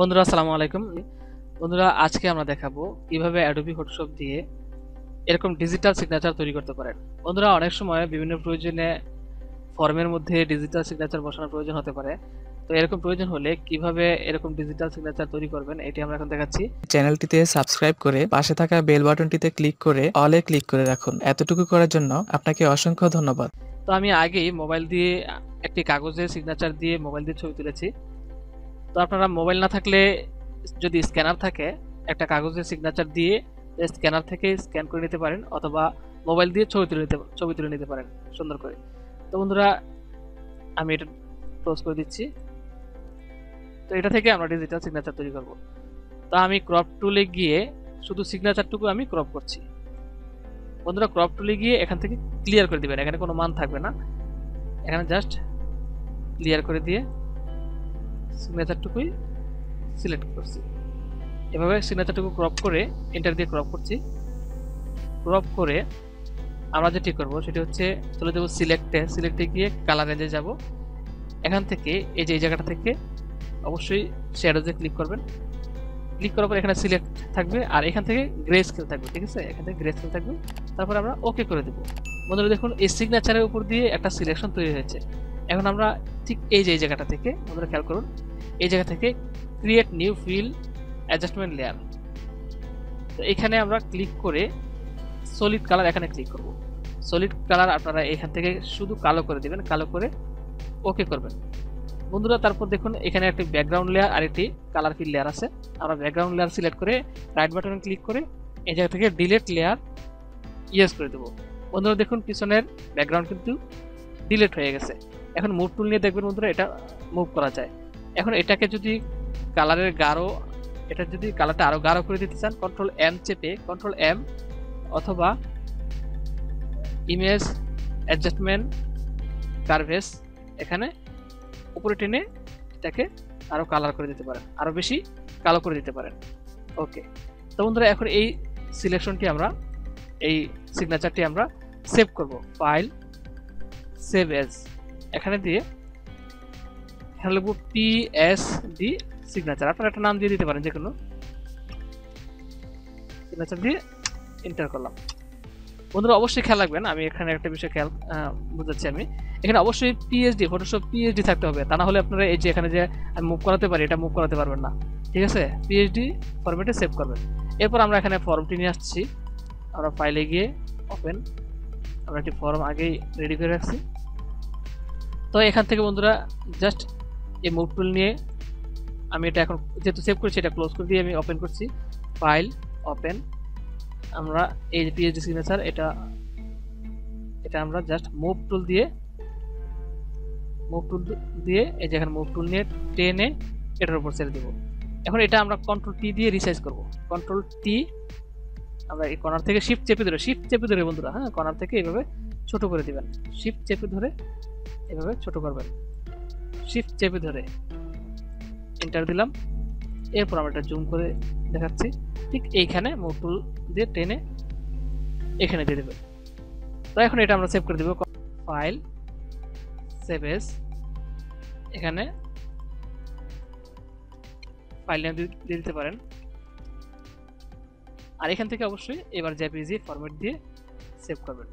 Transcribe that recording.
বন্ধুরা আসসালামু আলাইকুম। বন্ধুরা আজকে আমরা দেখাবো কিভাবে অ্যাডোবি ফটোশপ দিয়ে এরকম ডিজিটাল সিগনেচার তৈরি করতে পারেন। বন্ধুরা অনেক সময় বিভিন্ন প্রয়োজনে ফর্মের মধ্যে ডিজিটাল সিগনেচার বসানোর প্রয়োজন হতে পারে। তো এরকম প্রয়োজন হলে কিভাবে এরকম ডিজিটাল সিগনেচার তৈরি করবেন এটি আমরা এখন দেখাচ্ছি। চ্যানেলটিতে সাবস্ক্রাইব করে পাশে থাকা বেল বাটনটিতে ক্লিক করে অলে ক্লিক করে রাখুন। এতটুকু করার জন্য আপনাকে অসংখ্য ধন্যবাদ। তো আমি আগেই মোবাইল দিয়ে একটি কাগজে সিগনেচার দিয়ে মোবাইল দিয়ে ছবি তুলেছি। তো আপনারা মোবাইল না থাকলে যদি স্ক্যানার থাকে একটা কাগজের সিগনেচার দিয়ে স্ক্যানার থেকে স্ক্যান করে নিতে পারেন, অথবা মোবাইল দিয়ে ছবি তুলে নিতে পারেন সুন্দর করে। তো বন্ধুরা আমি এটা ক্লোজ করে দিচ্ছি। তো এটা থেকে আমরা ডিজিটাল সিগনেচার তৈরি করব। তো আমি ক্রপ টুলে গিয়ে শুধু সিগনেচারটুকু আমি ক্রপ করছি। বন্ধুরা ক্রপ টুলে গিয়ে এখান থেকে ক্লিয়ার করে দিবেন, এখানে কোনো মান থাকবে না, এখানে জাস্ট ক্লিয়ার করে দিয়ে সিগনেচারটুকুই সিলেক্ট করছি। এভাবে সিগনেচারটুকু ক্রপ করে এন্টার দিয়ে ক্রপ করছি। ক্রপ করে আমরা যেটি করব সেটি হচ্ছে চলে যাব সিলেক্টে গিয়ে কালার রেঞ্জে যাব। এখান থেকে এই যে এই জায়গাটা থেকে অবশ্যই শ্যাডোজে ক্লিক করবেন। ক্লিক করার পর এখানে সিলেক্ট থাকবে আর এখান থেকে গ্রে স্কেল থাকবে, ঠিক আছে? এখান থেকে গ্রে স্কেল থাকবে, তারপর আমরা ওকে করে দেব। বন্ধুরা দেখুন এই সিগনেচারের উপর দিয়ে একটা সিলেকশন তৈরি হয়েছে। এখন আমরা ঠিক এই যে এই জায়গাটা থেকে, বন্ধুরা খেয়াল করুন, এই জায়গা থেকে create new fill adjustment layer, তো এখানে আমরা ক্লিক করে সলিড কালার এখানে ক্লিক করব। সলিড কালার আপনারা এখান থেকে শুধু কালো করে দিবেন, কালো করে ওকে করবেন। বন্ধুরা তারপর দেখুন এখানে একটি ব্যাকগ্রাউন্ড লেয়ার আর একটি কালার ফিল লেয়ার আছে। আমরা ব্যাকগ্রাউন্ড লেয়ার সিলেক্ট করে রাইট বাটনে ক্লিক করে এই জায়গা থেকে ডিলিট লেয়ার ইয়েস করে দেবো। বন্ধুরা দেখুন পিছনের ব্যাকগ্রাউন্ড কিন্তু ডিলিট হয়ে গেছে। এখন মুভ টুল নিয়ে দেখবেন বন্ধুরা এটা মুভ করা যায়। এখন এটাকে যদি কালারের গাঢ়, এটা যদি কালারটা আরো গাঢ় করে দিতে চান কন্ট্রোল এম চেপে কন্ট্রোল এম অথবা ইমেজ অ্যাডজাস্টমেন্ট কার্ভেস এখানে উপরে টেনে এটাকে আরো কালার করে দিতে পারেন, আরো বেশি কালো করে দিতে পারেন। ওকে, তো বন্ধুরা এখন এই সিলেকশনটি আমরা, এই সিগনেচারটি আমরা সেভ করব। ফাইল, সেভ এজ, এখানে দিয়ে এখানে লিখব PSD সিগনেচার। আপনারা একটা নাম দিয়ে দিতে পারেন, যে কোনো সিগনেচার দিয়ে এন্টার করলাম। বন্ধুরা অবশ্যই খেয়াল রাখবেন, আমি এখানে একটা বিষয় খেয়াল বুঝাচ্ছি। আমি এখানে অবশ্যই PSD ফটোশপ PSD থাকতে হবে, তা না হলে আপনারা এই যে এখানে যে আমি মুভ করাতে পারি এটা মুভ করাতে পারবেন না, ঠিক আছে? PSD ফরম্যাটে সেভ করবেন। এরপর আমরা এখানে ফর্মটি নিয়ে আসছি। আমরা ফাইলে গিয়ে ওপেন, আমরা একটি ফর্ম আগেই রেডি করে রাখছি। তো এখান থেকে বন্ধুরা জাস্ট এই মুভ টুল নিয়ে আমি এটা এখন যেহেতু সেভ করেছি এটা ক্লোজ করে দিয়ে আমি ওপেন করছি। ফাইল, ওপেন, আমরা এই যে PSD সিগনেচার এটা আমরা জাস্ট মুভ টুল দিয়ে এই যে এখানে মুভ টুল নিয়ে টেনে এটার উপর ছেড়ে দেব। এখন এটা আমরা কন্ট্রোল টি দিয়ে রিসাইজ করব। কন্ট্রোল টি, আমরা এই কর্নার থেকে শিফট চেপে ধরে বন্ধুরা, হ্যাঁ, কর্নার থেকে এইভাবে ছোট করে দিবেন। শিফট চেপে ধরে এভাবে ছোট করবেন, শিফট চেপে ধরে এন্টার দিলাম। এরপর আমরা এটা জুম করে দেখাচ্ছি। ঠিক এইখানে মুভ টুল দিয়ে টেনে এখানে দিয়ে দেবেন। তো এখন এটা আমরা সেভ করে দেব। ফাইল, সেভ এজ, এখানে ফাইল নেম দিয়ে দিতে পারেন। আর এখান থেকে অবশ্যই এবার জেপিজি ফরম্যাট দিয়ে সেভ করবেন।